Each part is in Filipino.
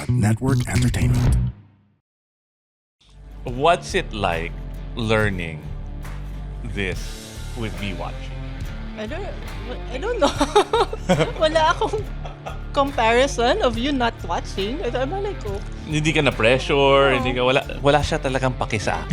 Network Entertainment. What's it like learning this with me watching? I don't know. Wala akong comparison of you not watching. I'm like, oh. Hindi ka na pressure, hindi ka wala siya talagang pakisa.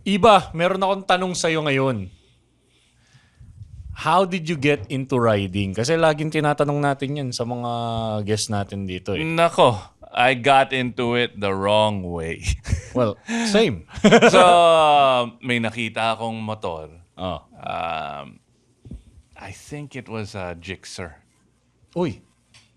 Iba, meron akong tanong sa'yo ngayon. How did you get into riding? Kasi laging tinatanong natin yan sa mga guests natin dito eh. Nako, I got into it the wrong way. Well, same. So, may nakita akong motor. Oh. I think it was a Gixxer. Uy.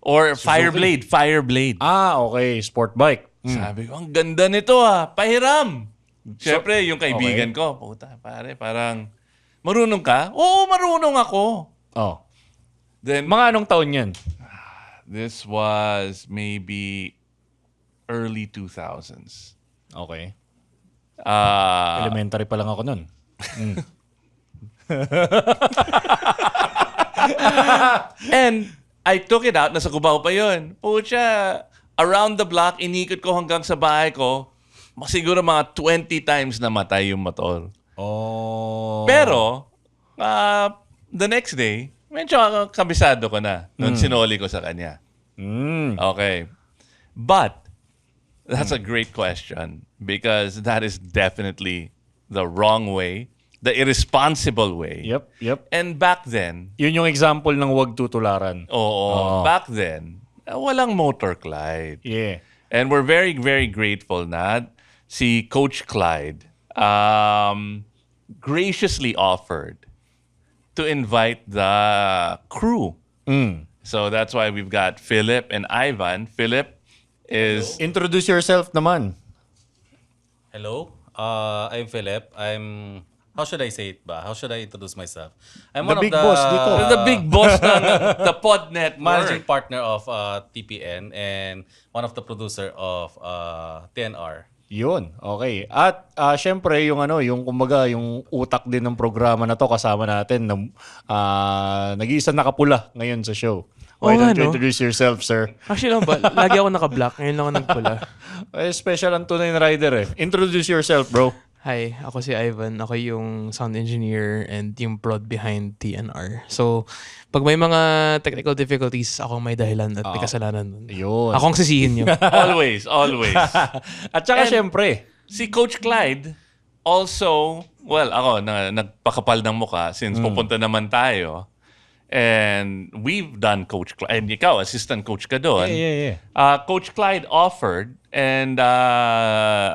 Or Fireblade. Ah, okay. Sport bike. Sabi ko, ang ganda nito pahiram. Siyempre, yung kaibigan ko, puta, pare, parang, marunong ka? Oo, marunong ako. Oh. Then, Mga anong taon yan? this was maybe early 2000s. Okay. Ah, Elementary pa lang ako nun. and I took it out, nasa Cubao pa yun. Pucha, around the block, inikot ko hanggang sa bahay ko, siguro mga 20 times namatay yung motor. Oh. Pero, the next day, medyo kabisado ko na nung sinoli ko sa kanya. Okay. But, that's a great question because that is definitely the wrong way, the irresponsible way. Yep. And back then, Yun yung example ng wag tutularan. back then, walang motor, Clyde. Yeah. And we're very, very grateful na si Coach Clyde graciously offered to invite the crew. So that's why we've got Philip and Ivan. Philip is... Introduce yourself naman. Hello, I'm Philip. How should I say it ba? How should I introduce myself? I'm The big boss dito. the big boss ng the Pod Network. managing partner of TPN and one of the producer of TNR. Yun, okay. At syempre yung kumbaga yung utak din ng programa na to kasama natin na nag-iisa nakapula ngayon sa show. Why Oo don't nga, you no? introduce yourself, sir? Actually lang ba, lagi ako naka-black. Ngayon lang ako nagpula. Special ang tunay na rider eh. Introduce yourself, bro. Hi, ako si Ivan. Ako yung sound engineer and yung prod behind TNR. So, pag may mga technical difficulties, ako may dahilan at may kasalanan nun. Yun. Ako ang sisihin nyo. Always. At saka And- syempre, Si Coach Clyde also, well, ako, nagpakapal ng mukha since pupunta naman tayo. And we've done Coach Clyde. And ikaw, assistant coach ka doon. Yeah. Coach Clyde offered, and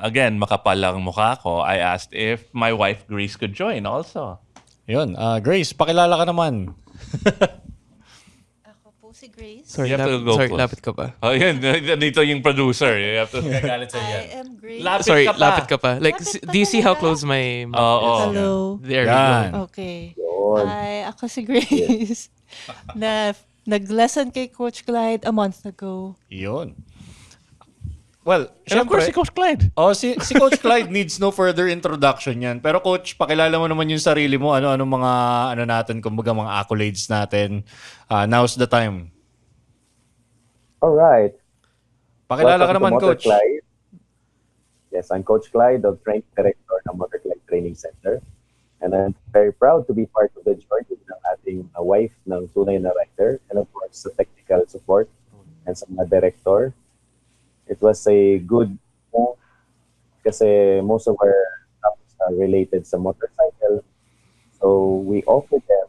again, makapal ang mukha ko. I asked if my wife Grace could join also. Yun. Grace, pakilala ka naman. Ako po si Grace. Sorry, You have to go close. lapit ka pa. Oh, yun. Dito yung producer. You have to... Nagagalit sa I yan. am Grace. Sorry, lapit ka pa. Like, Lapit pa do you see how talaga? close my mouth Oo. is? Hello. There we Yan. go. Okay. Hi, ako si Grace. Nag-lesson kay Coach Clyde a month ago. Yun. Well, And of course, si Coach Clyde. si Coach Clyde needs no further introduction yan. Pero Coach, pakilala mo naman yung sarili mo. Ano mga natin, kumbaga mga accolades natin. Now's the time. All right. Pakilala ka Welcome to naman, Motor Coach. Clyde. Yes, I'm Coach Clyde, the training director ng Motor Clyde Training Center. And I'm very proud to be part of the journey ng ating wife ng tunay na rider and of course sa technical support and sa mga director. It was a good move kasi most of our topics are related sa motorcycle. So we offered them,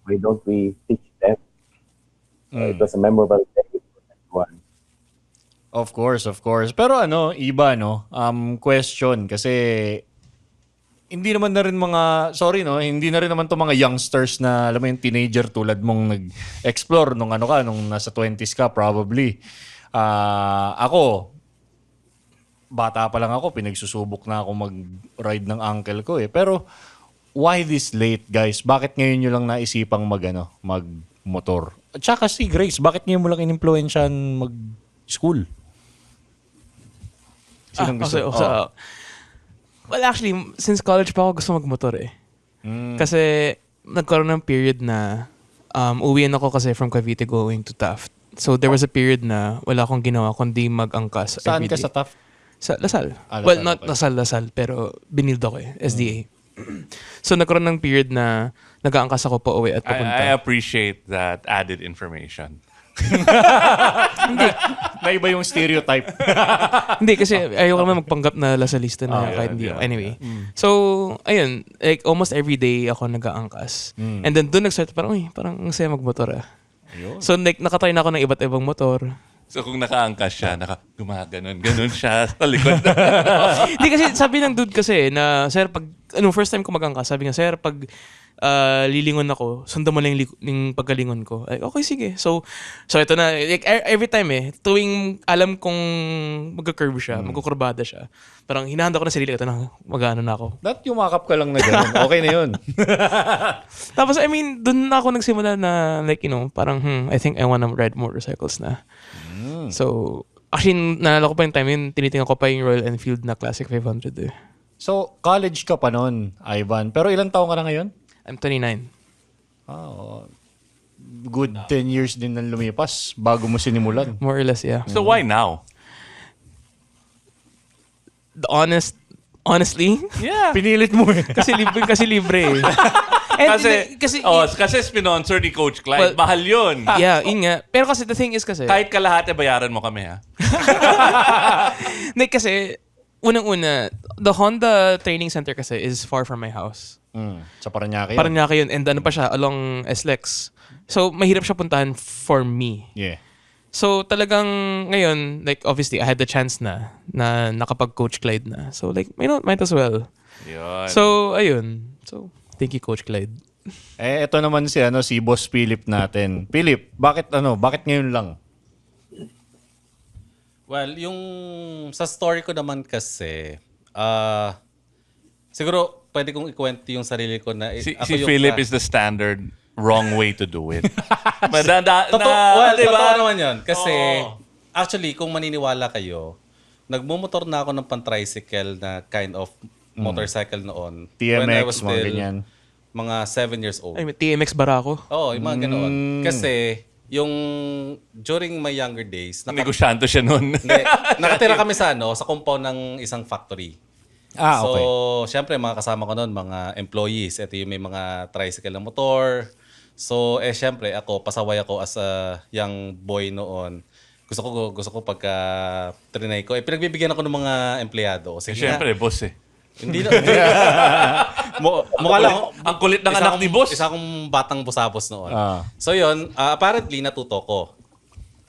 why don't we teach them? It was a memorable day for everyone. Of course. Pero iba, question kasi hindi naman na rin hindi na rin naman to mga youngsters na, alam mo yung teenager tulad mong nag-explore nung nasa 20s ka probably. Ako, bata pa lang ako, pinagsusubok na ako mag-ride ng uncle ko eh. Pero why this late, guys? Bakit ngayon nyo lang naisipang mag-motor? At saka si Grace, bakit ngayon mo lang in-influensyan mag-school? Sinong gusto? Well, actually, since college pa ako gusto magmotor eh. Kasi nagkaroon ng period na uwian ako kasi from Cavite going to Taft. So there was a period na wala akong ginawa kundi mag-angkas Saan every ka day. sa Taft? Sa Lasal. Ah, Lasal, Well, not okay. Lasal, pero binild ako eh, SDA. So nagkaroon ng period na nag-aangkas ako pa uwi at papunta. I appreciate that added information. Naiba yung stereotype. Hindi, kasi ayoko naman magpanggap na Lasalista na kahit hindi ako. Anyway. So, ayun, like almost every day ako nag-aangkas. And then doon nag-start parang ang saya magmotor ah. So like nakatry na ako ng iba't ibang motor. So kung nakaangkas siya, gumaganon siya sa likod. Hindi kasi sabi ng dude kasi na, sir, pag, first time ko mag-angkas, sabi nga, sir, pag lilingon ako, sundan mo lang yung pagkalingon ko. Like, okay, sige. So ito na, like, every time tuwing alam kong magka-curve siya, magkukurbada siya, parang hinahanda ko na sarili, ito na, mag-ano na ako. That yumakap ka lang na gano'n. Okay na yun. Tapos, I mean, doon na ako nagsimula na, like, parang, I think I wanna ride motorcycles na. So, actually, naalala ko pa yung time yun, tinitingnan ko pa yung Royal Enfield na Classic 500 eh. So, college ka pa noon, Ivan. Pero ilang taong ka na ngayon? I'm 29. Good 10 years din nang lumipas bago mo sinimulan. More or less, yeah. So why now? Honestly, Yeah. Pinilit mo eh. kasi libre eh. And Kasi sponsor ni Coach Clyde. Well, Mahal yun. yeah, yun nga. Pero kasi the thing is kasi, Kahit kalahati, bayaran mo kami ha. like kasi, unang-una, the Honda Training Center kasi is far from my house. Sa Paranaque yun. Paranaque yun. And ano pa siya, along SLEX. So, mahirap siya puntahan for me. Yeah. So, talagang ngayon, like, obviously, I had the chance na nakapag-Coach Clyde na. So, like, might as well. Yun. So, ayun. So, thank you, Coach Clyde. Ito naman si Boss Philip natin. Philip, bakit ngayon lang? Well, yung sa story ko naman kasi, siguro pwede kong ikwento yung sarili ko na Si ako yung Philip is the standard wrong way to do it. Totoo diba? naman yun. Kasi, actually, kung maniniwala kayo, nagmumotor na ako ng pan-tricycle na kind of motorcycle noon. When I was TMX, mga still ganyan. mga 7 years old. Ay, may TMX bara ako. Oo, yung mga ganoon. Kasi, yung during my younger days, Negosyante siya nun. nakatira kami sa compound ng isang factory. Okay. So, syempre, mga kasama ko noon, mga employees. Ito yung may mga tricycle na motor. So, syempre, pasaway ako as a young boy noon. Gusto ko pagka trinay ko. Pinagbibigyan ako ng mga empleyado. Sige Siyempre, boss eh. Hindi na. Mukha lang. Ang kulit ng anak ni boss. Isa akong batang busabos noon. Ah. So, yun. Apparently, natuto ko.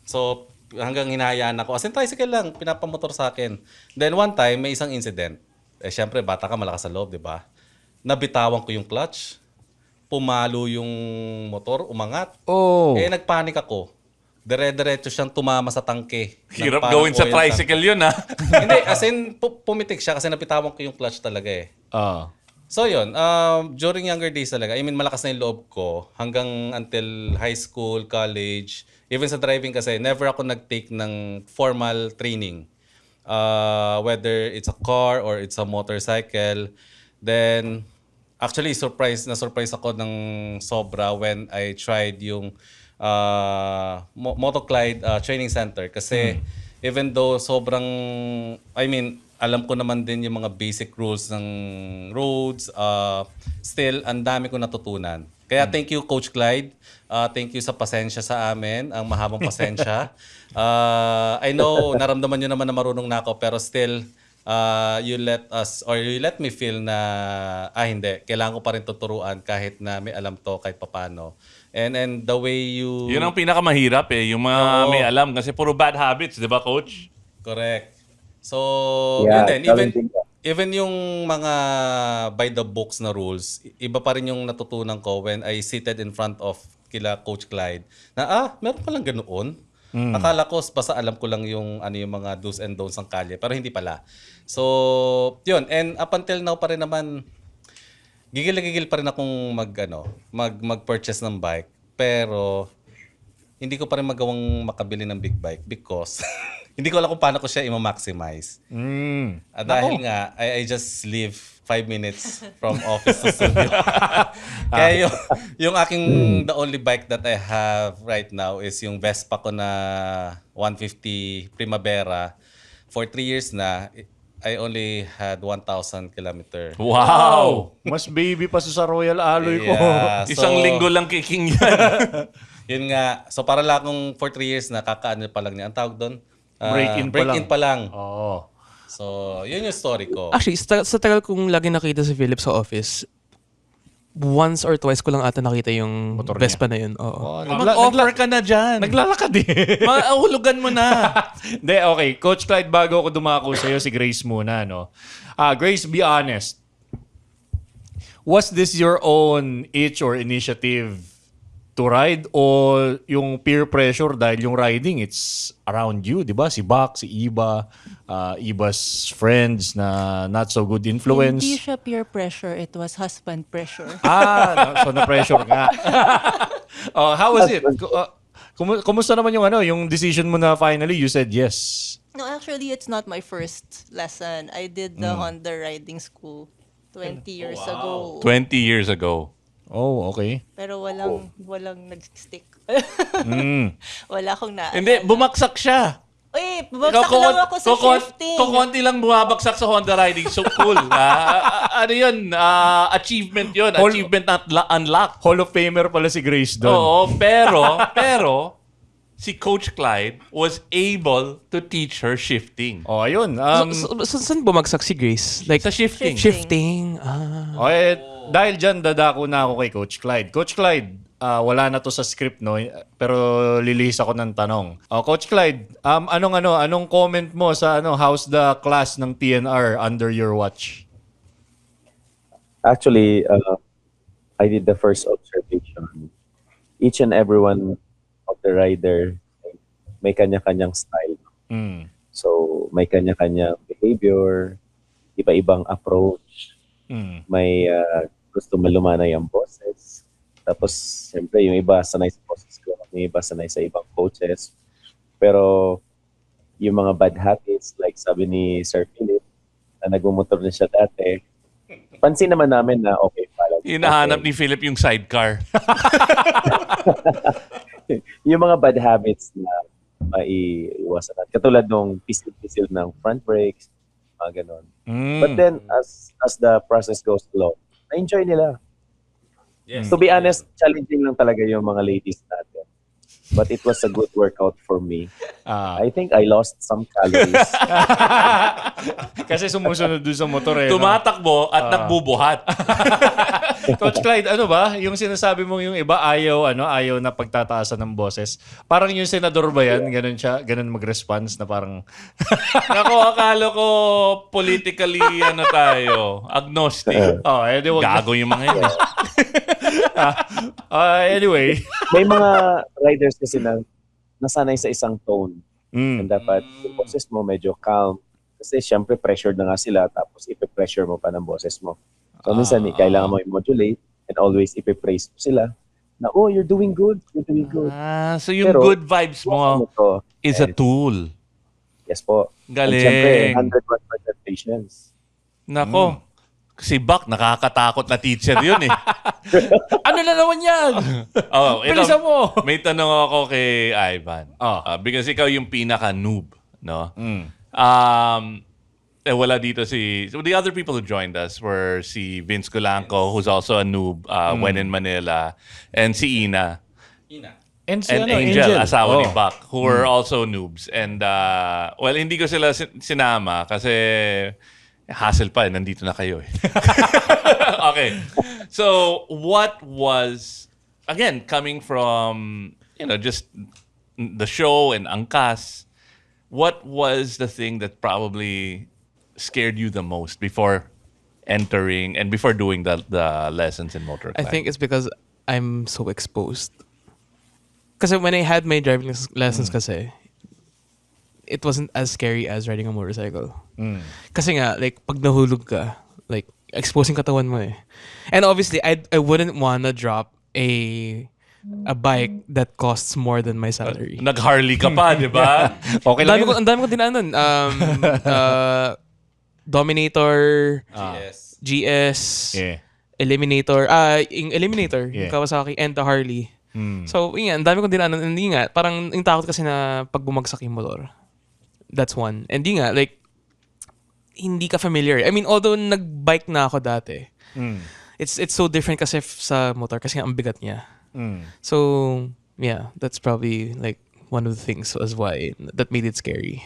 So, hanggang hinahayaan ako. As in, tricycle lang. Pinapamotor sa akin. Then, one time, may isang incident. Siyempre, bata ka, malakas sa loob, di ba? Nabitawan ko yung clutch. Pumalo yung motor, umangat. Oh. Nagpanik ako. Dire-diretso siyang tumama sa tangke. Hirap Parang gawin sa oil tricycle yun ha. Hindi, as in, pumitik siya kasi napitawan ko yung clutch talaga eh. So yun, during younger days talaga, I mean malakas na yung loob ko hanggang until high school, college, even sa driving kasi, never ako nag-take ng formal training. Whether it's a car or it's a motorcycle. Then, actually, surprise ako ng sobra when I tried yung Motoclyde Training Center kasi even though sobrang, I mean, alam ko naman din yung mga basic rules ng roads, still, ang dami ko natutunan. Kaya thank you, Coach Clyde. Thank you sa pasensya sa amin, ang mahabang pasensya. I know, naramdaman nyo naman na marunong na ako, pero still, you let me feel na, hindi, kailangan ko pa rin tuturuan kahit na may alam to kahit papano. And the way you... Yun ang pinakamahirap eh. Yung mga may alam. Kasi puro bad habits, di ba, Coach? Correct. So, Yeah, yun din. challenging ka. Even yung mga by the books na rules, iba pa rin yung natutunan ko when I seated in front of kila Coach Clyde na, meron palang ganoon. Akala ko, basta alam ko lang yung mga do's and don'ts ng kalye, pero hindi pala. So, yun. And up until now pa rin naman, gigil na gigil pa rin akong mag-purchase ng bike. Pero, hindi ko pa rin magawang makabili ng big bike because hindi ko alam kung paano ko siya i-maximize. Dahil nga, I just live 5 minutes from office to studio. Kaya yung aking, the only bike that I have right now is yung Vespa ko na 150 Primavera. For 3 years na, I only had 1,000 kilometer. Wow! Mas baby pa sa Royal Alloy ko. Yeah, Isang linggo lang kicking yan. Yun nga. So para lang akong for 3 years nakakaano pa lang niya. Ang tawag doon? Break-in pa lang. Oo. So, yun yung story ko. Actually, sa tagal kong lagi nakita si Philip sa office, once or twice ko lang ata nakita yung Motor Vespa na yun. Oo. Mag-offer ka na dyan. Naglalakad eh. Mahulugan mo na. Hindi, okay. Coach Clyde, bago ako dumako sa'yo, si Grace muna, no? Grace, be honest. Was this your own itch or initiative to ride o yung peer pressure dahil yung riding, it's around you, di ba? Si Bak, si Iba, Iba's friends na not so good influence. Hindi siya peer pressure, it was husband pressure. So na-pressure ka. How was it? Kumusta naman yung decision mo na finally you said yes? No, actually, it's not my first lesson. I did the Honda riding school 20 years ago. 20 years ago. Oh, okay. Pero walang nag-stick. Wala akong na. Hindi, bumaksak siya. Uy, bumagsak lang ako sa shifting. Kukunti lang bumabagsak sa Honda riding. So cool. Ano yun? Achievement yun. Achievement not unlocked. Hall of Famer pala si Grace doon. Oo, pero si Coach Clyde was able to teach her shifting. Oh, ayun. Saan bumagsak si Grace? Like, Sa shifting. Shifting. Dahil dyan, dadako na ako kay Coach Clyde. Coach Clyde, wala na to sa script, no? Pero lilihis ako ng tanong. Coach Clyde, anong comment mo sa how's the class ng TNR under your watch? Actually, I did the first observation. Each and every one of the rider may kanya-kanyang style. So, may kanya-kanyang behavior, iba-ibang approach. May gusto malumanay ang boses. Tapos, siyempre, yung iba sanay sa boses ko, yung iba sanay sa ibang coaches. Pero, yung mga bad habits, like sabi ni Sir Philip, na nagmumotor na siya dati, pansin naman namin na okay pala. Hinahanap ni Philip yung sidecar. Yung mga bad habits na maiiwasan natin. Katulad nung pisil-pisil ng front brakes, mga ganon. But then, as the process goes along, na-enjoy nila. Yes. To be honest, challenging lang talaga yung mga ladies natin. But it was a good workout for me. I think I lost some calories. Kasi sumusunod doon sa motor eh. Tumatakbo at nagbubuhat. Coach Clyde, ano ba? Yung sinasabi mong yung iba ayaw na pagtataasan ng boses. Parang yung senador ba yan? Ganun siya, ganun mag-response na parang... Nako, akala ko politically tayo. Agnostic. Wag Gago yung mga yun. Anyway. May mga riders kasi na nasanay sa isang tone. And dapat yung boses mo medyo calm. Kasi syempre pressured na nga sila tapos ipe-pressure mo pa ng boses mo. So minsan kailangan mo i-modulate and always ipe-praise mo sila na, oh, you're doing good. You're doing good. So yung Pero, good vibes mo to, is a tool. Yes po. Galing. And syempre, 101% patience. Nako. Si Bak, nakakatakot na teacher yun eh. Ano na naman yan? Bilisan mo. May tanong ako kay Ivan. Because ikaw yung pinaka-noob, no? Wala dito so the other people who joined us were si Vince Colanco, who's also a noob when in Manila, and si Ina. And Angel, asawa ni Bak, who were also noobs. And, well, hindi ko sila sinama kasi hassle pa, nandito na kayo eh. Okay. So, what was, again, coming from, just the show and Angkas, what was the thing that probably scared you the most before entering and before doing the lessons in motor I class? think it's because I'm so exposed. kasi when I had my driving lessons kasi, it wasn't as scary as riding a motorcycle. Kasi nga, like, pag nahulog ka, like, exposing katawan mo eh. And obviously, I wouldn't wanna drop a bike that costs more than my salary. Nag-Harley ka pa, di ba? Okay lang yun. Ang dami ko dinaanan. Dominator, Yes. GS, Yeah. Eliminator, yung Eliminator, Yeah. yung Kawasaki, and the Harley. So, yun, ang dami kong dinaanan. Hindi nga, parang yung takot kasi na pag bumagsak yung motor. That's one. And di nga, like, hindi ka familiar. I mean, although nag-bike na ako dati, it's so different kasi sa motor kasi nga ang bigat niya. So, yeah, that's probably like one of the things as why that made it scary.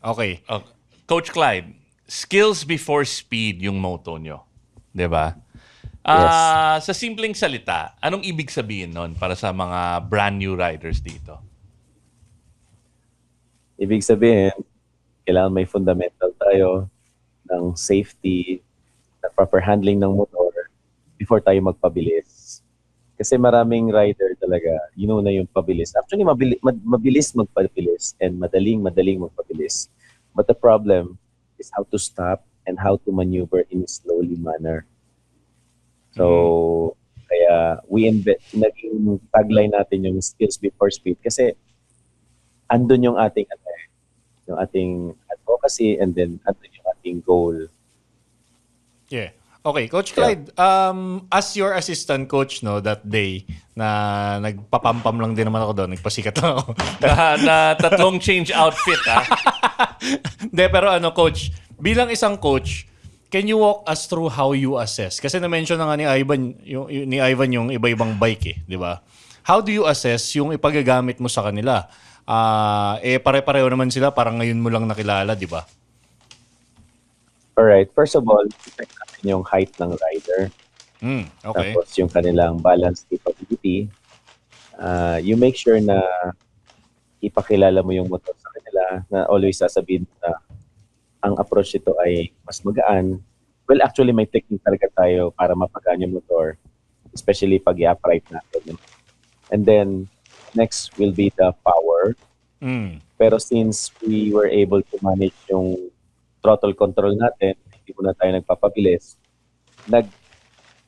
Okay. Coach Clyde, skills before speed yung motto nyo. Di ba? Sa simpleng salita, anong ibig sabihin nun para sa mga brand new riders dito? Ibig sabihin, kailangan may fundamental tayo ng safety, na proper handling ng motor before tayo magpabilis. Kasi maraming rider talaga, na yung pabilis. Actually, mabilis magpabilis and madaling magpabilis. But the problem is how to stop and how to maneuver in a slowly manner. So, kaya naging tagline natin yung skills before speed kasi andun yung ating advocacy and then andun yung ating goal. Yeah. Okay, Coach Clyde, as your assistant coach that day na nagpapampam lang din naman ako doon, nagpasikat lang ako. na tatlong change outfit, Hindi, pero coach, bilang isang coach, can you walk us through how you assess? Kasi na-mention na nga ni Ivan yung iba-ibang bike di ba? How do you assess yung ipagagamit mo sa kanila? Pare-pareho naman sila, parang ngayon mo lang nakilala, di ba? Alright, first of all, check natin yung height ng rider. Okay. Tapos yung kanilang balance capability. You make sure na ipakilala mo yung motor sa kanila, na always sasabihin na ang approach ito ay mas magaan. Well, actually, may technique talaga tayo para mapagaan yung motor, especially pag i-upright natin. And then, next will be the power. Pero since we were able to manage yung throttle control natin, hindi muna tayo nagpapabilis,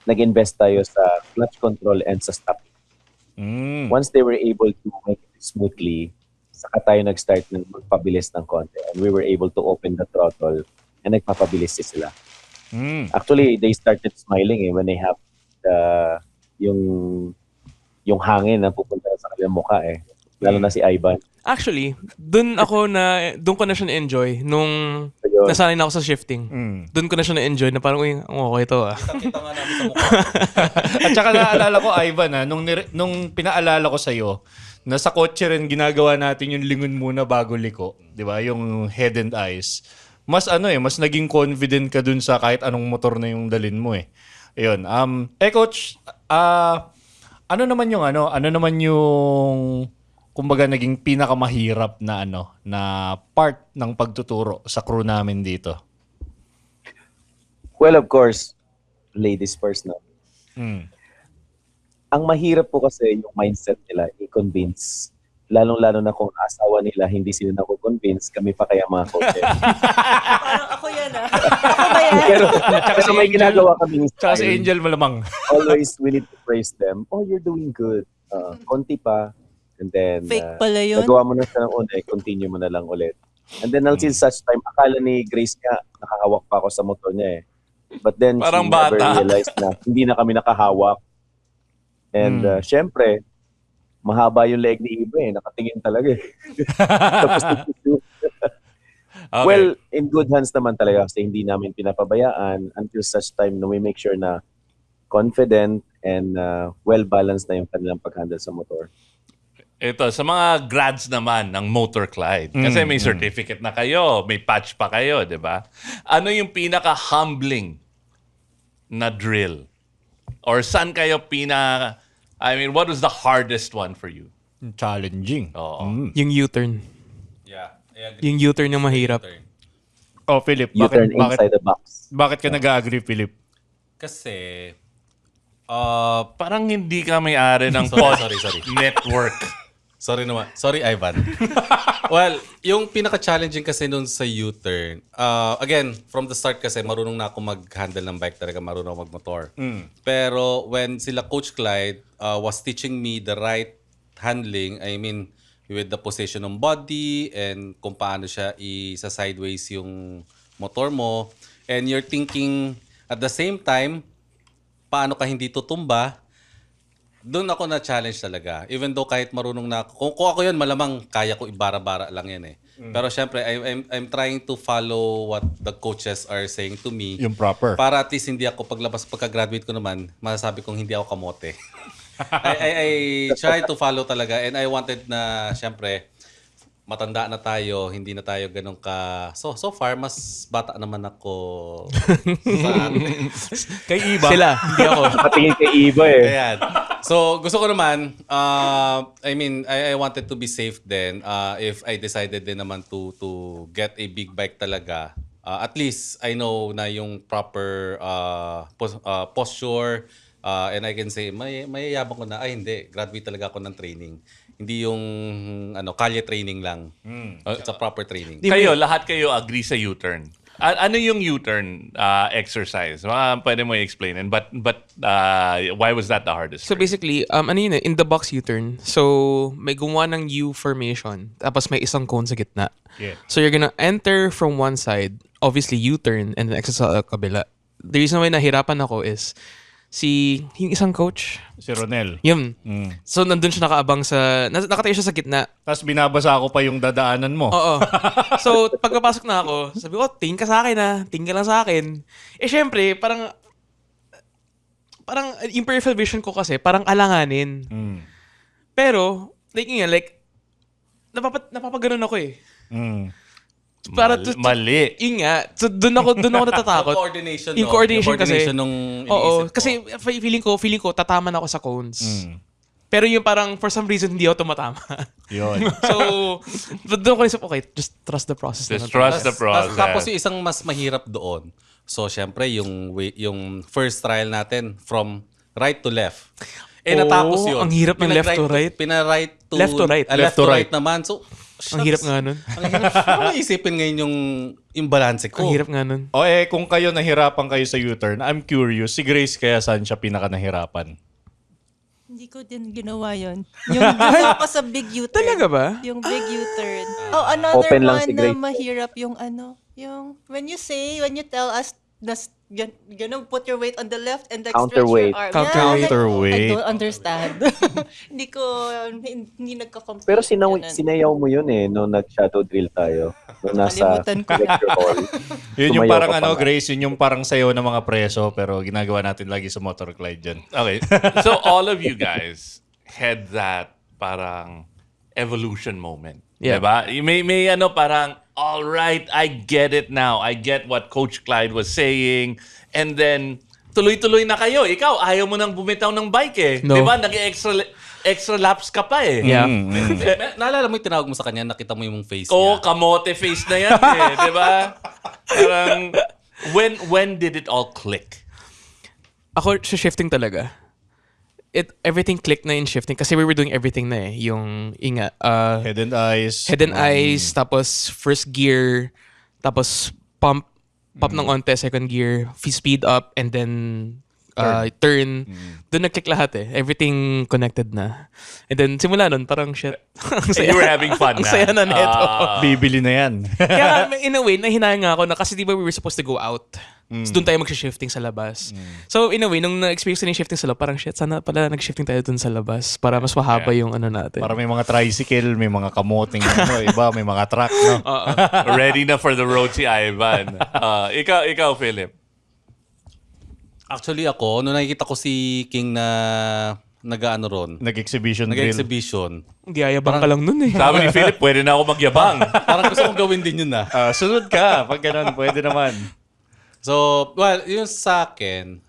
nag-invest tayo sa clutch control and sa stopping. Once they were able to make it smoothly, saka tayo nag-start ng magpabilis ng konti. And we were able to open the throttle and nagpapabilis sila. Actually, they started smiling when they have yung hangin na pupunta sa kanilang mukha Lalo na si Ivan. Actually, doon ko na siya na-enjoy nung nasanay na ako sa shifting. Doon ko na siya na-enjoy na parang, uy, okay ito Kita nga namin sa mukha. At saka naalala ko, Ivan, nung pinaalala ko sa'yo, na sa kotse rin ginagawa natin yung lingon muna bago liko. Di ba? Yung head and eyes. Mas mas naging confident ka dun sa kahit anong motor na yung dalin mo Ayun. Coach, ano naman yung kumbaga naging pinakamahirap na na part ng pagtuturo sa crew namin dito? Well, of course, ladies first na. Ang mahirap po kasi yung mindset nila i-convince. Lalong-lalo na kung asawa nila, hindi sila nako-convince, kami pa kaya mga coaches. Parang ako yan Ako ba yan? Pero may ginagawa kami Tsaka si Angel malamang. Always we need to praise them. Oh, you're doing good. Konti pa. And then, Fake pala yun. nagawa mo na siya ng una, continue mo na lang ulit. And then until such time, akala ni Grace nga, nakahawak pa ako sa motor niya But then, Parang she never bata. realized na hindi na kami nakahawak. And syempre, mahaba yung leg ni Iba nakatingin talaga Tapos, Okay. well, in good hands naman talaga kasi hindi namin pinapabayaan until such time na we make sure na confident and well-balanced na yung kanilang pag-handle sa motor. Ito, sa mga grads naman ng Motor Clyde, kasi may certificate na kayo, may patch pa kayo, di ba? Ano yung pinaka-humbling na drill? Or saan kayo what was the hardest one for you? Challenging. Oo. Yung U-turn. Yeah, I agree. Yung U-turn yung mahirap. Oh, Philip, You turn inside the box. bakit ka nag-agree, Philip? Kasi, Parang hindi ka may-ari ng sorry. network. Sorry naman. Sorry, Ivan. Well, yung pinaka-challenging kasi nun sa U-turn, again, from the start kasi marunong na ako mag-handle ng bike talaga, marunong ako mag-motor. Pero when sila Coach Clyde was teaching me the right handling, I mean, with the position ng body and kung paano siya isa-sideways yung motor mo, and you're thinking at the same time, paano ka hindi tutumba, doon ako na-challenge talaga. Even though kahit marunong na ako, kung ako yun, malamang kaya ko ibara-bara lang yan eh. Pero syempre, I'm trying to follow what the coaches are saying to me. Yung proper. Para at least hindi ako pagka-graduate ko naman, masasabi kong hindi ako kamote. I try to follow talaga and I wanted na, syempre, matanda na tayo, hindi na tayo ganun ka... So far, mas bata naman ako sa Kay Iba. Sila, hindi ako. Patingin kay Iba eh. Ayan. So, gusto ko naman, I mean, I wanted to be safe then. If I decided din naman to get a big bike talaga, at least I know na yung proper posture, and I can say, may yabang ko na, ay hindi, graduate talaga ako ng training. Hindi yung kalye training lang. It's a proper training. Lahat kayo agree sa U-turn. Ano yung U-turn exercise? Pwede mo i-explain. But why was that the hardest? So basically, in the box U-turn. So may gumawa ng U formation, tapos may isang cone sa gitna. Yeah. So you're gonna enter from one side, obviously U-turn, and then exit sa kabila. The reason why nahirapan ako is, yung isang coach, Si Ronel. yun. So nandun siya nakaabang nakatayo siya sa gitna. Tapos binabasa ko pa yung dadaanan mo. Oo. So, pagpapasok na ako, sabi ko, tingin ka sa akin tingin ka lang sa akin. Eh, syempre, parang yung peripheral vision ko kasi, parang alanganin. Pero, napapaganon ako eh. Para Mali. Yun nga. So, doon ako natatakot. Coordination, Yung coordination kasi. nung Oo. iniisip ko. Kasi feeling ko, tataman ako sa cones. Pero yung parang, for some reason, hindi ako tumatama. Yun. So, doon ko isip, okay, just trust the process. Just na trust the process. Tapos yung isang mas mahirap doon. So, syempre, yung first trial natin, from right to left. Natapos yun. Ang hirap ng left to right. Pina-right to... Left to right. Left to right naman. So, Ang hirap nga nun. Ang hirap. Ano isipin ngayon yung balance ko? Ang hirap nga nun. Kung kayo nahirapan kayo sa U-turn, I'm curious, si Grace kaya saan siya pinaka nahirapan? Hindi ko din ginawa yun. Yung doon ako sa big U-turn. Talaga ba? Yung big U-turn. Another Open lang one si na Grace. mahirap yung yung when you tell us gonna put your weight on the left and like stretch Counterweight. your arm. Counterweight. I don't understand. hindi nagka-compute. Pero Ganun. sinayaw mo yun eh, nung nag-shadow drill tayo. Nung nasa Nakalimutan ko. lecture hall. Yun yung Sumayaw parang ka pa nga. Grace, yun yung parang sayo ng mga preso, pero ginagawa natin lagi sa Motor Clyde dyan. Okay. So all of you guys had that parang evolution moment. Yeah. Diba? May parang, all right, I get it now. I get what Coach Clyde was saying. And then, tuloy-tuloy na kayo. Ikaw, ayaw mo nang bumitaw ng bike eh. No. Diba? Extra laps ka pa eh. Yeah. Naalala mo yung tinawag mo sa kanya, nakita mo yung face Oo, niya. kamote face na yan eh. Diba? Parang, when did it all click? Ako, shifting talaga. Everything clicked na in shifting kasi we were doing everything na eh. Yung Head and eyes. head and eyes, tapos first gear, tapos pump ng onte, second gear, speed up, and then turn. Doon nag-click lahat eh. Everything connected na. And then simula nun, parang shit. Ang And you were having fun Ang na. saya na neto. Bibili na yan. Kaya in a way, nahinayang nga ako na kasi di ba we were supposed to go out. So doon tayo mag-shifting sa labas. So in a way, nung na-experience na yung shifting sa labas, parang shit, sana pala nag-shifting tayo doon sa labas para mas mahaba yung natin. Para may mga tricycle, may mga kamoting, iba, may mga truck, no? Ready na for the road si Ivan. Ikaw, Philip. Actually ako, nung nakikita ko si King na nag-ano ron, Nag-exhibition drill. nag-exhibition, Giyayabang ka lang nun eh. Sabi ni Philip, pwede na ako magyabang. parang gusto kong gawin din yun Sunod ka, pag ganun, pwede naman. So, well, yung sa akin,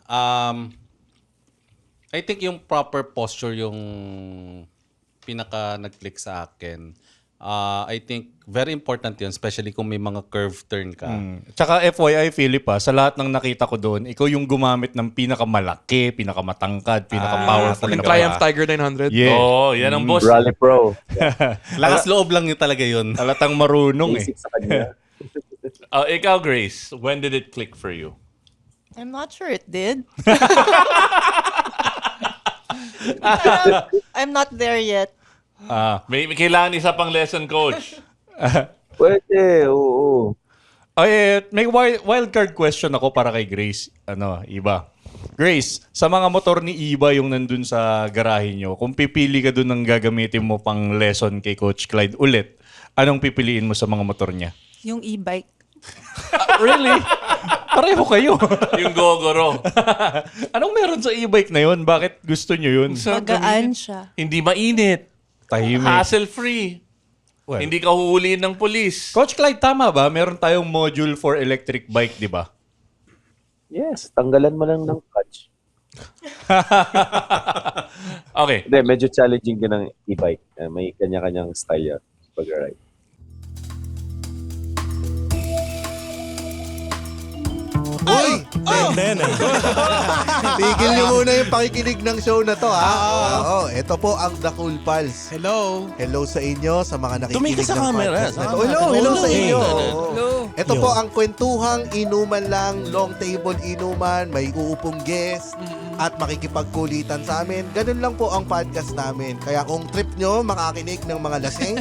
I think yung proper posture yung pinaka nag-click sa akin. I think very important yun, especially kung may mga curve turn ka. Tsaka FYI, Philip, sa lahat ng nakita ko doon, ikaw yung gumamit ng pinakamalaki, pinakamatangkad, pinaka-powerful talaga na Triumph bike. Tiger 900. Yeah. Oo, yan ang boss. Rally Pro. Lakas loob lang yun talaga yun. Halatang marunong eh. Basic sa kanya. Ikaw, Grace, when did it click for you? I'm not sure it did. I'm not there yet. May kailangan isa pang lesson, coach. Pwede, oo. May wild card question ako para kay Grace. Iba. Grace, sa mga motor ni Iba yung nandun sa garahe nyo, kung pipili ka dun ng gagamitin mo pang lesson kay Coach Clyde ulit, anong pipiliin mo sa mga motor niya? Yung e-bike. Really? Pareho kayo. Yung Gogoro. Anong meron sa e-bike na yun? Bakit gusto nyo yun? Magaan siya. Hindi mainit. Tahimik. Hassle-free. Well, Hindi ka huhulihin ng polis. Coach Clyde, tama ba? Meron tayong module for electric bike, di ba? Yes, tanggalan mo lang ng clutch. Okay. Hindi, medyo challenging din ang e-bike. May kanya-kanyang style yan pag-ride. Uy! Tigil niyo muna yung pakikinig ng show na to, ha? Oo, ito po ang The Cool Pals. Hello. Hello sa inyo, sa mga nakikinig Tumingin sa ng camera. podcast na to. Hello sa inyo. Hello. Ito po ang kwentuhang inuman lang, long table inuman, may uupong guest, at makikipagkulitan sa amin. Ganun lang po ang podcast namin. Kaya kung trip nyo makakinig ng mga lasing,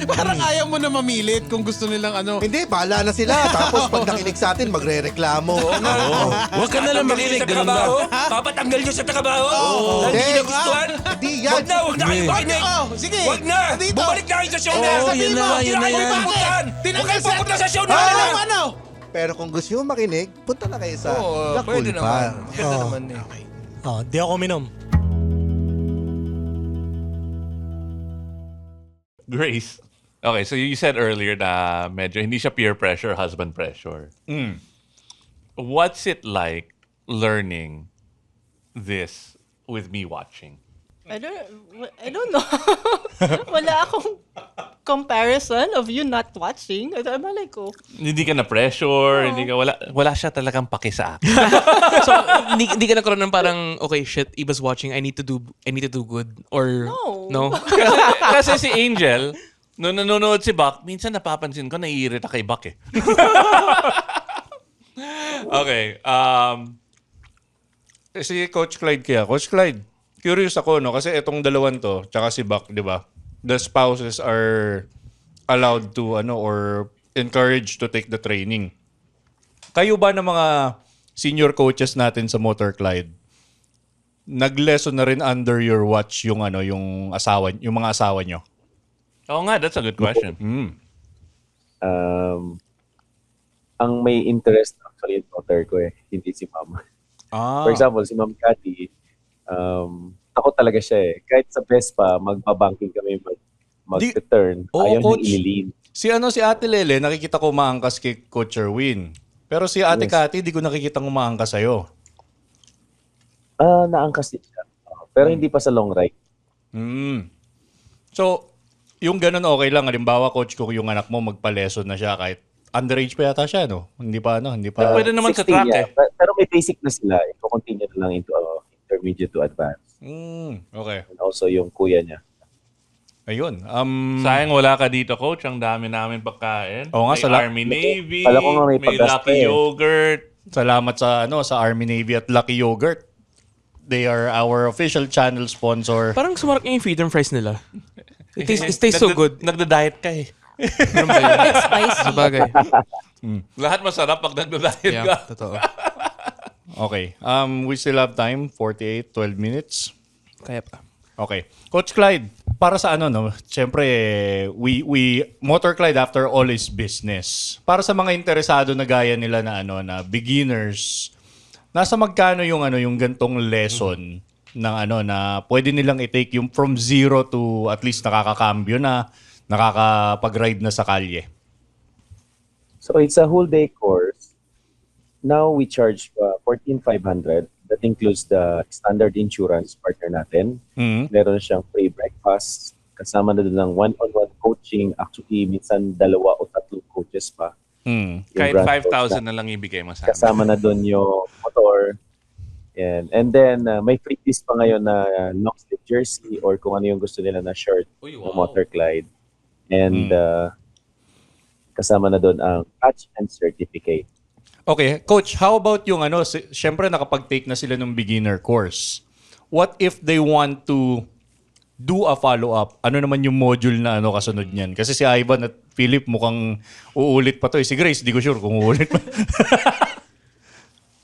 Parang ayaw mo na mamilit kung gusto nilang ano. hindi, bahala na sila. Tapos pag nakinig sa atin, magre-reklamo. Huwag ka na lang makinig, ganun ba? Papatanggal nyo sa trabaho? Dahil hindi nagustuhan? Hindi yan. Huwag na kayo makinig! Sige. Huwag na! Dito. Bumalik na kayo sa show na! Sabihin mo. Yun na yan! Huwag kayo pupunta sa show na! Ano? Pero kung gusto nyo makinig, punta na kayo sa The Cool Pwede naman. Pals. Ganda naman eh. Di ako minom. Grace. Okay, so you said earlier na medyo hindi siya peer pressure, husband pressure. What's it like learning this with me watching? I don't know. Wala akong comparison of you not watching. I'm like, oh. Hindi ka na pressure, hindi ka wala siya talagang paki sa akin. So, hindi ka nagkaroon ng parang, okay, shit, Iba's watching, I need to do good. Or, No. Kasi si Angel, nung nanonood si Buck, minsan napapansin ko naiirita kay Buck eh. Okay, Si Coach Clyde kaya. Coach Clyde, curious ako, no? Kasi itong dalawan to, tsaka si Buck, di ba? The spouses are allowed to, or encouraged to take the training. Kayo ba ng mga senior coaches natin sa Motor Clyde, nag-lesson na rin under your watch yung yung mga asawa nyo? Oo nga, that's a good question. Ang may interest actually yung daughter ko hindi si mama. For example, si Ma'am Cathy, ako talaga siya Kahit sa Vespa, magbabanking kami mag-turn. Ayaw Coach. niya ililin. Si Ate Lele, nakikita ko umaangkas kay Coach Erwin. Pero si Ate Cathy, di ko nakikita umaangkas sa'yo. Naangkas din siya. Pero hindi pa sa long ride. So, yung ganun okay lang. Halimbawa, coach, kung yung anak mo magpa-lesson na siya kahit underage pa yata siya, no? Hindi pa. Pwede naman sa 16 track yeah. Pero may basic na sila. Iko-continue na lang into intermediate to advanced. Okay. And also yung kuya niya. Ayun. Sayang wala ka dito, coach. Ang dami namin pagkain. Oo nga, may Army Navy, Kala ko nga may may pagkasta Lucky Yogurt. Salamat sa Army Navy at Lucky Yogurt. They are our official channel sponsor. parang sumarap yung feed and fries nila. It tastes so good. Nagda-diet ka eh. Ganun ba yun? Spicy. Sabagay. Lahat masarap pag nagda-diet ka. Yeah, totoo. Okay. We still have time. 12 minutes. Kaya pa. Okay. Coach Clyde, para sa siyempre, we Motor Clyde after all is business. Para sa mga interesado na gaya nila na beginners, nasa magkano yung gantong lesson na pwede nilang i-take yung from zero to at least nakakakambyo na, nakakapag-ride na sa kalye? So it's a whole day course. Now we charge 14,500. That includes the standard insurance partner natin. Meron siyang free breakfast, kasama na doon ng one-on-one coaching. Actually, minsan 2 o 3 coaches pa. Yung Kahit brand coach 5,000 na lang ibigay mo sa amin. kasama na doon yung motor. And then, may freebies pa ngayon na long sleeve jersey or kung ano yung gusto nila na shirt Uy, ng wow. Motor Clyde. And kasama na doon ang patch and certificate. Okay, coach, how about yung syempre nakapag-take na sila ng beginner course. What if they want to do a follow-up? Ano naman yung module na kasunod niyan? Kasi si Ivan at Philip mukhang uulit pa to. Si Grace, di ko sure kung uulit pa.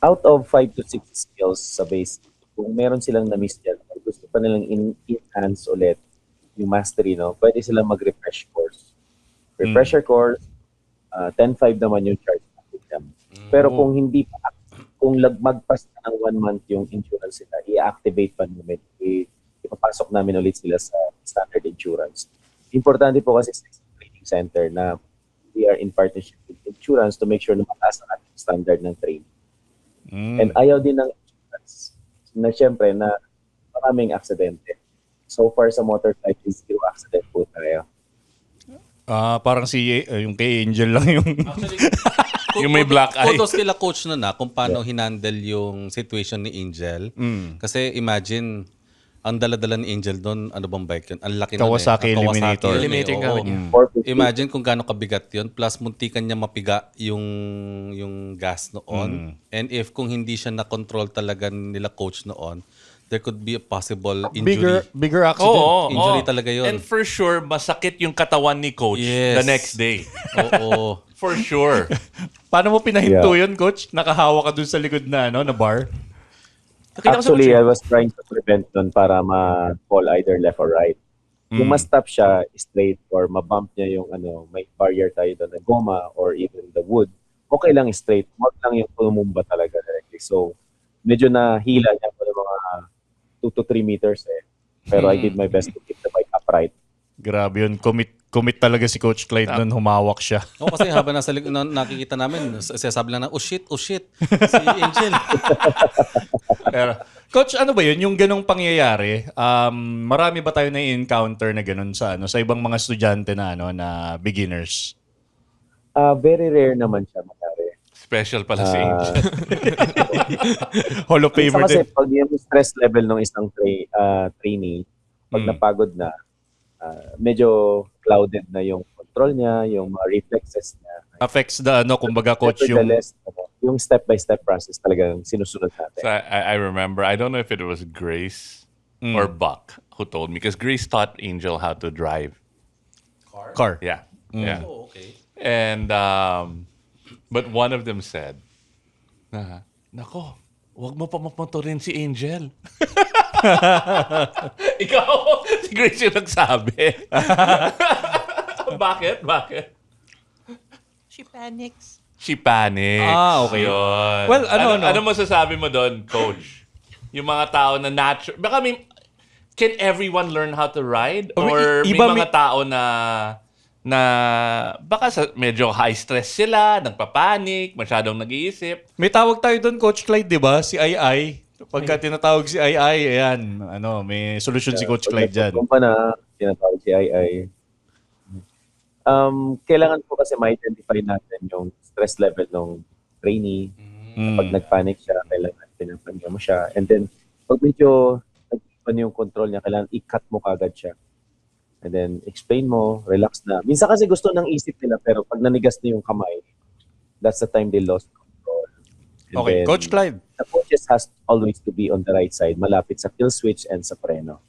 Out of 5 to 6 skills sa base, kung meron silang na-miss dyan, or gusto pa nilang enhance ulit yung mastery, no, pwede silang mag-refresh course. Refresher course, 10-5 naman yung charge natin. Pero kung hindi pa, kung magpas na ng 1 month yung insurance nila, i-activate pa namin, ipapasok namin ulit sila sa standard insurance. Importante po kasi sa training center na we are in partnership with insurance to make sure na mataas ang ating standard ng training. And ayaw din ng insurance na syempre na maraming aksidente. So far sa Motor Clyde, 0 accident po tayo. Parang yung kay Angel lang yung... Yung may black eye. Kudos kila coach na kung paano hinandle yung situation ni Angel. Kasi imagine, ang dala-dala ni Angel doon, ano bang bike yun? Ang laki Kawasaki nun Eliminator. yun eh. Eliminator yung Oo. gamit niya. 450. Imagine kung gaano kabigat yun. Plus, muntikan niya mapiga yung gas noon. And if kung hindi siya na-control talaga nila coach noon, there could be a possible injury. Bigger accident. Oo, Injury talaga yun. And for sure, masakit yung katawan ni coach Yes. the next day. Oo. For sure. Paano mo pinahinto yun, coach? Nakahawa ka dun sa likod na bar? Actually, I was trying to prevent nun para ma-fall either left or right. Kung ma-stop siya straight or ma-bump niya yung may barrier tayo doon na goma or even the wood, okay lang straight. Huwag lang yung tumumba talaga directly. So, medyo nahila niya po ng mga 2 to 3 meters eh. Pero I did my best to keep the bike upright. Grabe yun. Commit talaga si Coach Clyde nun. Humawak siya. Oo, kasi habang nasa nakikita namin, sasabi lang na, oh shit, si Angel. Pero, Coach, ano ba yun? Yung ganong pangyayari, marami ba tayo na-encounter na ganon sa ibang mga estudyante na na beginners? Very rare naman siya mangyari. Special pala si Angel. Hall of Famer Kasi din. pag yung stress level ng isang trainee, pag napagod na, medyo clouded na yung control niya, yung mga reflexes niya. Affects the kumbaga coach yung... Nevertheless, yung step-by-step process talagang sinusunod natin. So I remember, I don't know if it was Grace or Buck who told me, because Grace taught Angel how to drive. Car. Yeah. Yeah. Oh, okay. And, but one of them said, nako, wag mo pa mamotorin si Angel. Ikaw, si Grace yung nagsabi. Bakit? She panics. She panics. Okay. Yun. Well, ano masasabi mo doon, coach? Yung mga tao na natural... Baka can everyone learn how to ride? Or may mga tao na baka medyo high stress sila, nagpapanik, masyadong nag-iisip. May tawag tayo doon, Coach Clyde, di ba? Si Ai. Pagka tinatawag si Ai, ayan, may solusyon si Coach Clyde dyan. Kung pa na tinatawag si Ai. Kailangan po kasi ma-identify natin yung stress level ng trainee. Pag nagpanic siya, kailangan pinapanggap mo siya. And then, pag medyo nag-ipan yung control niya, kailangan i-cut mo kagad siya. And then, explain mo, relax na. Minsan kasi gusto ng isip nila, pero pag nanigas na yung kamay, that's the time they lost control. And Okay, then, Coach Clyde. the coaches has always to be on the right side, malapit sa kill switch and sa preno.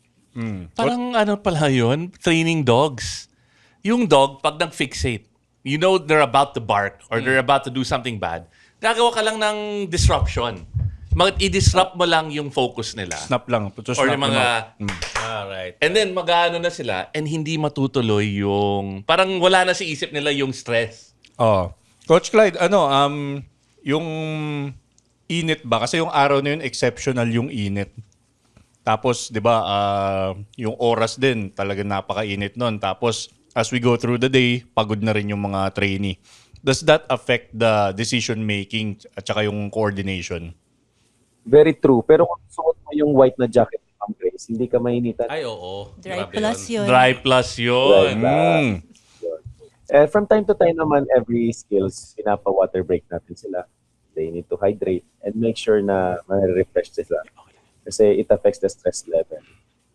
Parang ano pala yun? Training dogs. Yung dog, pag nag-fixate, you know they're about to bark or they're about to do something bad, gagawa ka lang ng disruption. I-disrupt mo lang yung focus nila. Snap lang. Or yung mga... Alright. And then, mag-ano na sila and hindi matutuloy yung... Parang wala na sa isip nila yung stress. Coach Clyde, yung init ba? Kasi yung araw na yun, exceptional yung init. Tapos, di ba, yung oras din, talagang napakainit nun. Tapos, as we go through the day, pagod na rin yung mga trainee. Does that affect the decision-making at saka yung coordination? Very true. Pero kung suot mo yung white na jacket, Ma'am Grace, hindi ka mainitan. Ay, oo. Dry Grabe plus yun. yun. Dry plus yun. From time to time naman, every skills, pinapa-water break natin sila. They need to hydrate and make sure na ma-refresh sila. Kasi it affects the stress level.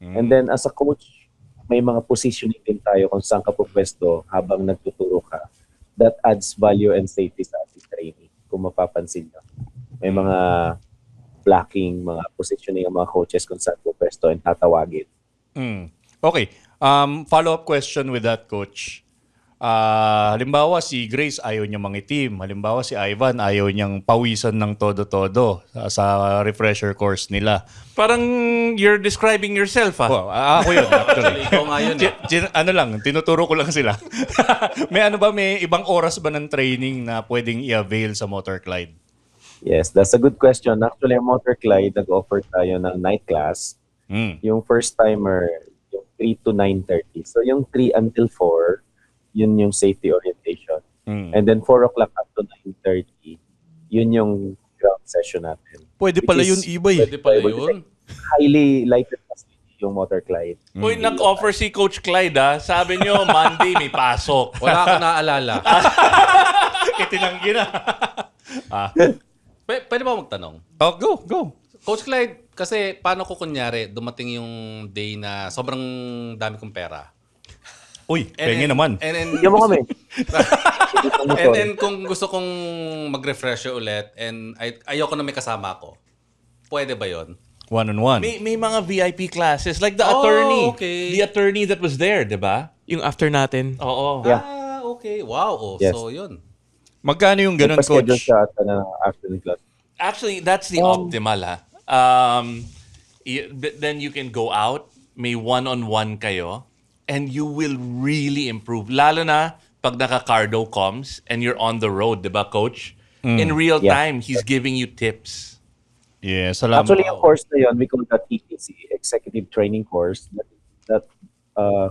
And then as a coach, may mga positioning din tayo kung saan ka pupwesto habang nagtuturo ka. That adds value and safety sa ating training. Kung mapapansin nyo. May mga blocking, mga positioning ang mga coaches kung saan pupwesto and tatawagin. Okay. Follow-up question with that, Coach. Halimbawa, si Grace ayaw niya mangitim. Halimbawa, si Ivan ayaw niyang pawisan ng todo-todo sa refresher course nila. Parang you're describing yourself, Oh, ako yun, actually. Ikaw nga yun. Ano lang, tinuturo ko lang sila. May ibang oras ba ng training na pwedeng i-avail sa Motor Clyde? Yes, that's a good question. Actually, ang Motor Clyde, nag-offer tayo ng night class. Yung first timer, yung 3 to 9:30. So yung 3 until 4, yun yung safety orientation. And then 4 o'clock up to 9:30, yun yung ground session natin. Pwede pala yun, Iba eh. Pwede pala yun. Highly lighted facility yung Motor Clyde. Uy, nag-offer si Coach Clyde, ha? Sabi niyo, Monday may pasok. Wala ka naaalala. Itinanggi na. Pwede ba magtanong? Oh, go. Coach Clyde, kasi paano ko kunyari dumating yung day na sobrang dami kong pera? Uy, pengen naman. And then, Bigyan mo kami. and then kung gusto kong mag-refresher ulit and ayoko na may kasama ako, pwede ba yon? One-on-one. May mga VIP classes. Like the attorney. Okay. The attorney that was there, di ba? Yung after natin. Oo. Yeah. Okay. Wow. Oh, Yes. so yun. Magkano yung ganun, Nagpa-schedule Coach? siya ata ng afternoon class. Actually, that's the optimal, ha? Then you can go out, may one-on-one kayo, and you will really improve. Lalo na pag naka-cardo comms and you're on the road, di ba, Coach? In real Yeah. time, he's giving you tips. Yeah, salamat. Actually, yung course na yun, we call that ETC, Executive Training Course, that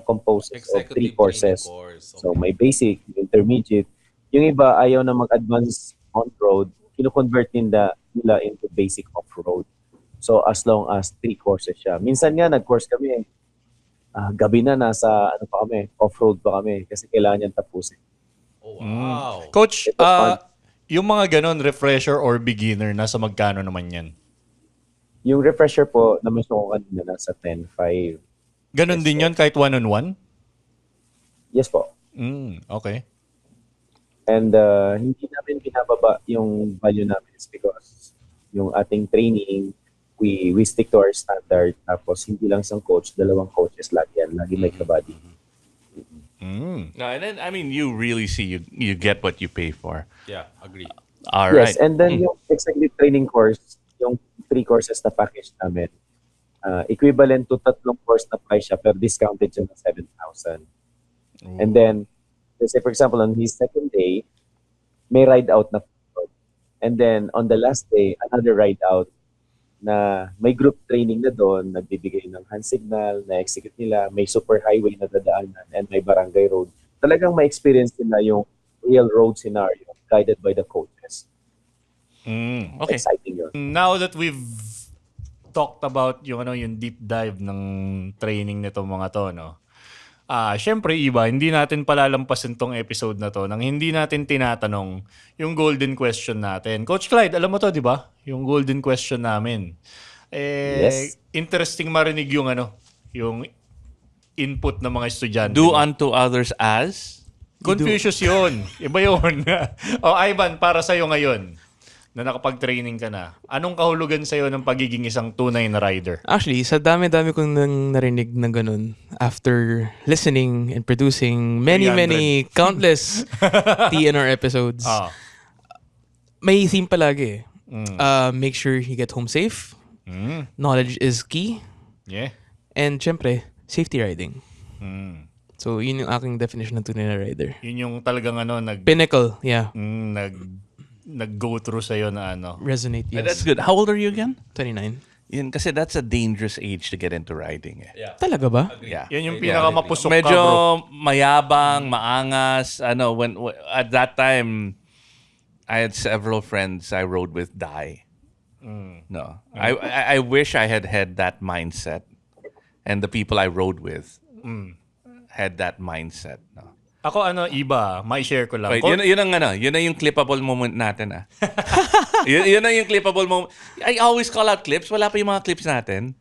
composes of 3 courses. So may basic, intermediate. Yung iba, ayaw na mag-advance on-road, kino-convert nila into basic off-road. So as long as 3 courses siya. Minsan nga, nag-course kami, gabi na nasa off-road pa kami kasi kailangan niyang tapusin. Oh, wow. Coach, It was fun. yung mga ganun, refresher or beginner, nasa magkano naman yan? Yung refresher po, na-mention ko kanina, nasa 10.5. Ganun din yun kahit one-on-one? Yes po. Okay. And hindi namin binababa yung value namin is because yung ating training, we stick to our standard. Tapos hindi lang isang coach, 2 coaches lagi yan. Lagi may kabady. No, and then, I mean, you really see you get what you pay for. Yeah, agree. All right. Yes, and then yung executive training course, yung 3 courses na package namin, equivalent to 3 course na price siya, pero discounted siya na 7,000. And then, let's say for example, on his second day, may ride out na. And then, on the last day, another ride out na may group training na doon, nagbibigay ng hand signal, na-execute nila, may super highway na dadaanan, and may barangay road. Talagang ma-experience nila yung real road scenario guided by the coaches. Okay. Exciting yun. Now that we've talked about yung deep dive ng training nito mga to, no? Syempre, Iba, hindi natin palalampasin tong episode na to nang hindi natin tinatanong yung golden question natin. Coach Clyde, alam mo to, di ba? Yung golden question namin. Yes. Interesting marinig yung yung input ng mga estudyante. Do unto others as? Confucius yun. Iba yun. Ivan, para sa'yo ngayon, na nakapag-training ka na, anong kahulugan sa'yo ng pagiging isang tunay na rider? Actually, sa dami-dami kong narinig na ganun, after listening and producing many countless TNR episodes, may theme palagi eh. Make sure you get home safe. Knowledge is key. Yeah. And syempre, safety riding. So, yun yung aking definition ng tunay na rider. Yun yung talagang Pinnacle, yeah. nag-go through sa'yo na Resonate, yes. That's good. How old are you again? 29. Yun, kasi that's a dangerous age to get into riding. Eh. Yeah. Talaga ba? Yeah. Yan yung pinakamapusok ka, Medyo bro. mayabang, maangas. When at that time, I had several friends I rode with die. No. I wish I had that mindset. And the people I rode with had that mindset. No. Ako iba, may share ko lang. Wait, yun na yung clippable moment natin yun na yung clippable moment. I always call out clips. Wala pa yung mga clips natin.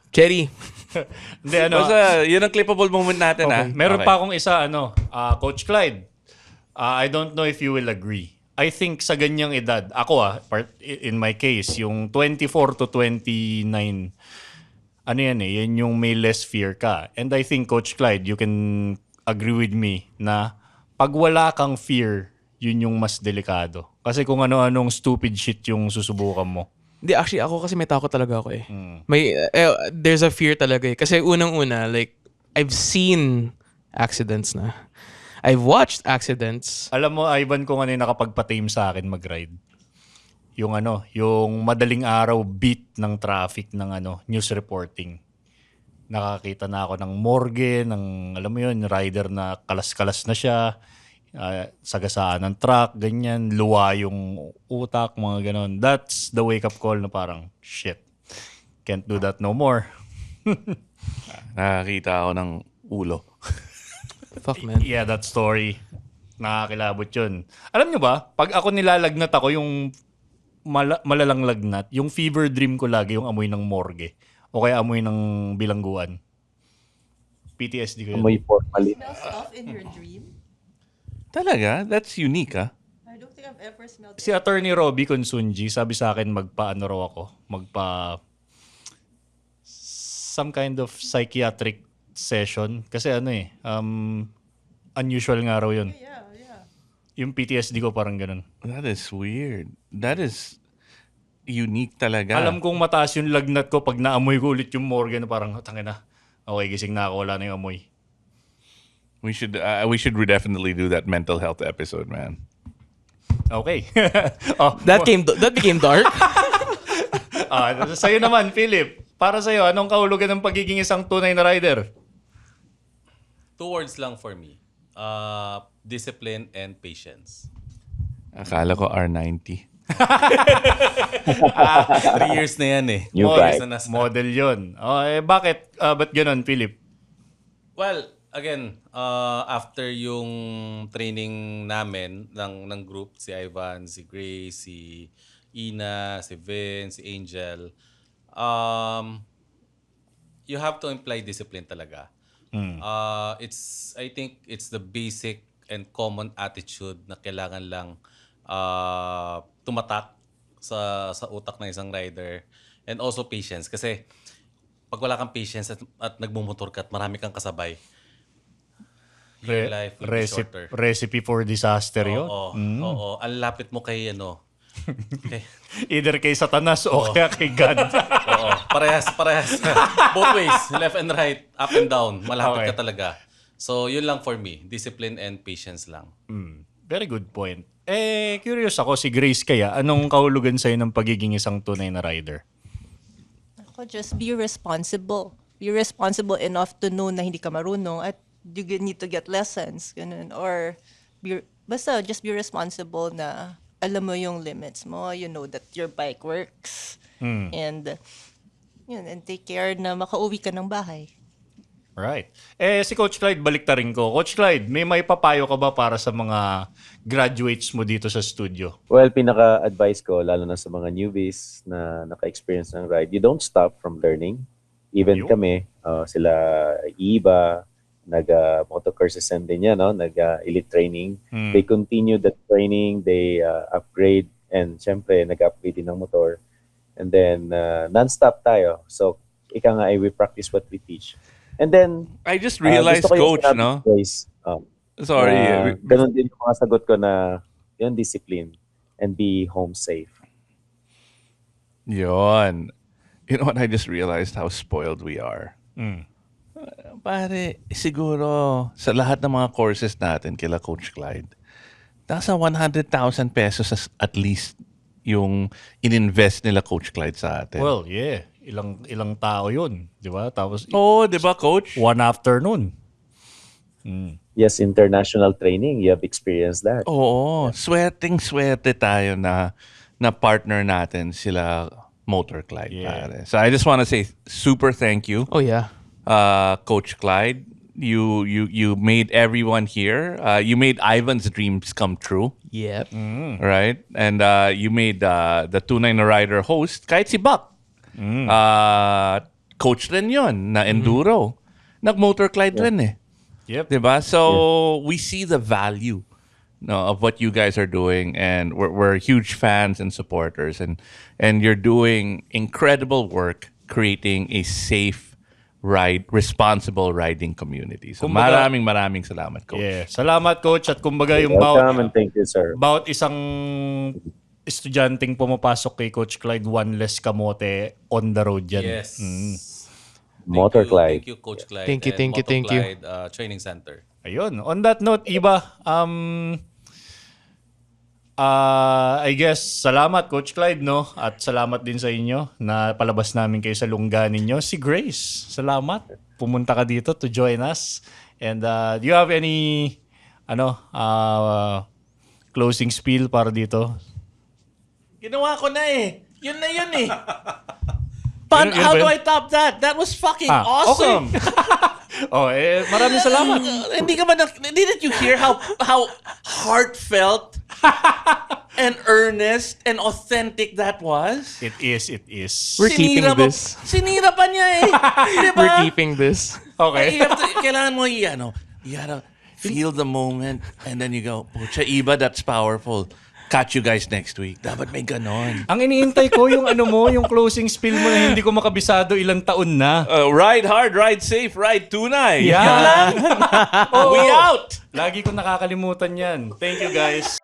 Cherry. Hindi, Basta, yun ang clippable moment natin Meron pa akong isa, Coach Clyde. I don't know if you will agree. I think sa ganyang edad, ako in my case, yung 24 to 29, yan yung may less fear ka. And I think, Coach Clyde, you can agree with me na pag wala kang fear, yun yung mas delikado. Kasi kung ano-anong stupid shit yung susubukan mo. Hindi, actually, ako kasi may takot talaga ako eh. There's a fear talaga eh. Kasi unang-una, like, I've seen accidents na. I've watched accidents. Alam mo, Ivan, kung ano yung nakapagpa-tame sa akin mag-ride. Yung yung madaling araw beat ng traffic ng news reporting. Nakakita na ako ng morgue, ng, alam mo yun, rider na kalas-kalas na siya, sagasaan ng truck, ganyan, luwa yung utak, mga ganon. That's the wake-up call na parang, shit, can't do that no more. Nakakita ako ng ulo. Fuck, man. Yeah, that story. Nakakilabot yun. Alam nyo ba, pag ako nilalagnat ako, yung malalang lagnat, yung fever dream ko lagi yung amoy ng morgue o kaya amoy ng bilangguan. PTSD ko yun. Amoy formalin. Smell stuff in your dream? Talaga? That's unique, I don't think I've ever smelled Si Attorney Robbie Consunji, sabi sa akin some kind of psychiatric session. Kasi unusual nga raw yun. Yeah. Yung PTSD ko parang ganun. That is weird. That is unique talaga. Alam kong mataas yung lagnat ko pag naamoy ko ulit yung morgue na parang, tangina, okay, gising na ako, wala na yung amoy. We should definitely do that mental health episode, man. Okay. That became dark. Sa'yo naman, Philip. Para sa'yo, anong kahulugan ng pagiging isang tunay na rider? 2 words lang for me. Discipline and patience. Akala ko R90. 3 years na yan eh. New Years guy. na nasa- Model yun. Bakit? Ba't ganun, Philip? Well, again, after yung training namin ng group, si Ivan, si Grace, si Ina, si Vince, si Angel, you have to imply discipline talaga. I think it's the basic and common attitude na kailangan lang tumatak sa utak ng isang rider, and also patience, kasi pag wala kang patience at nagmumotor ka at marami kang kasabay, your life will be shorter. Recipe for disaster yun? Oo. Ang lapit mo kay okay. Either kay Satanas o kaya kay God. Oo. Parehas. Both ways. Left and right. Up and down. Malapit ka talaga. So, yun lang for me. Discipline and patience lang. Very good point. Curious ako, si Grace kaya, anong kahulugan sa'yo ng pagiging isang tunay na rider? Ako, just be responsible. Be responsible enough to know na hindi ka marunong at you need to get lessons. Ganun. Or, basta just be responsible na alam mo yung limits mo. You know that your bike works. And take care na makauwi ka ng bahay. Right. Si Coach Clyde, baliktarin ko. Coach Clyde, may papayo ka ba para sa mga graduates mo dito sa studio? Well, pinaka-advice ko, lalo na sa mga newbies na naka-experience ng ride, you don't stop from learning. Even kami, sila Iba, nag-moto courses din yan, nag-elite training. They continue the training, they upgrade, and syempre, nag-upgrade din ng motor. And then, non-stop tayo. So, we practice what we teach. And then, I just realized, gusto ko yung Coach, sinabi no? ni Grace, Sorry. ganun din yung mga sagot ko na yung discipline and be home safe. Yun. You know what? I just realized how spoiled we are. Pare, siguro sa lahat ng mga courses natin kila Coach Clyde, nasa 100,000 pesos at least yung ininvest nila Coach Clyde sa atin. Well, yeah. Ilang tao yun, di ba? Tapos, di ba, Coach? one afternoon. Yes, international training, you have experienced that. Oo. Swerte tayo na na partner natin sila Motor Clyde. Yeah. Pare. So I just want to say super thank you, Oh yeah. Coach Clyde. You made everyone here. You made Ivan's dreams come true. Yep. Right? And you made the Tunay na Rider host, kahit si Buck. Coach rin yun, na enduro. Nag-Motor Clyde rin eh. Yep. Diba? So we see the value of what you guys are doing, and we're huge fans and supporters, and you're doing incredible work creating a safe responsible riding community. So Kumbaga- maraming salamat, Coach. Yeah. Salamat, Coach. At kumbaga yung Welcome and thank you, sir. bawat isang estudyanteng pumapasok kay Coach Clyde, one less kamote on the road yan. Yes. Motor Clyde. Thank you, Coach Clyde. Thank you, and thank you, Moto thank you. Clyde, Training Center. Ayun. On that note, Iba, I guess, salamat Coach Clyde, no? At salamat din sa inyo na palabas namin kayo sa lungga ninyo. Si Grace, salamat. Pumunta ka dito to join us. And do you have any closing spiel para dito? Ginawa ko na eh. Yun na yun eh. Yun How ba do yun? I top that? That was fucking Ah, awesome. Maraming salamat. Didn't you hear how heartfelt and earnest and authentic that was? It is. We're keeping this. Sinira pa niya eh. Diba? We're keeping this. Okay. Kailangan mo you gotta feel the moment and then you go, pucha, Iba, that's powerful. Catch you guys next week. Dapat may ganon. Ang iniintay ko yung yung closing spiel mo na hindi ko makabisado ilang taon na. Ride hard, ride safe, ride tunay. Yeah. We out! Lagi ko nakakalimutan yan. Thank you, guys.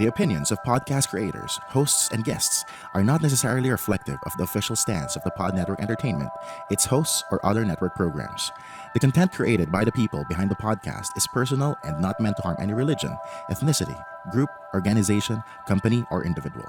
The opinions of podcast creators, hosts, and guests are not necessarily reflective of the official stance of the Pod Network Entertainment, its hosts, or other network programs. The content created by the people behind the podcast is personal and not meant to harm any religion, ethnicity, group, organization, company, or individual.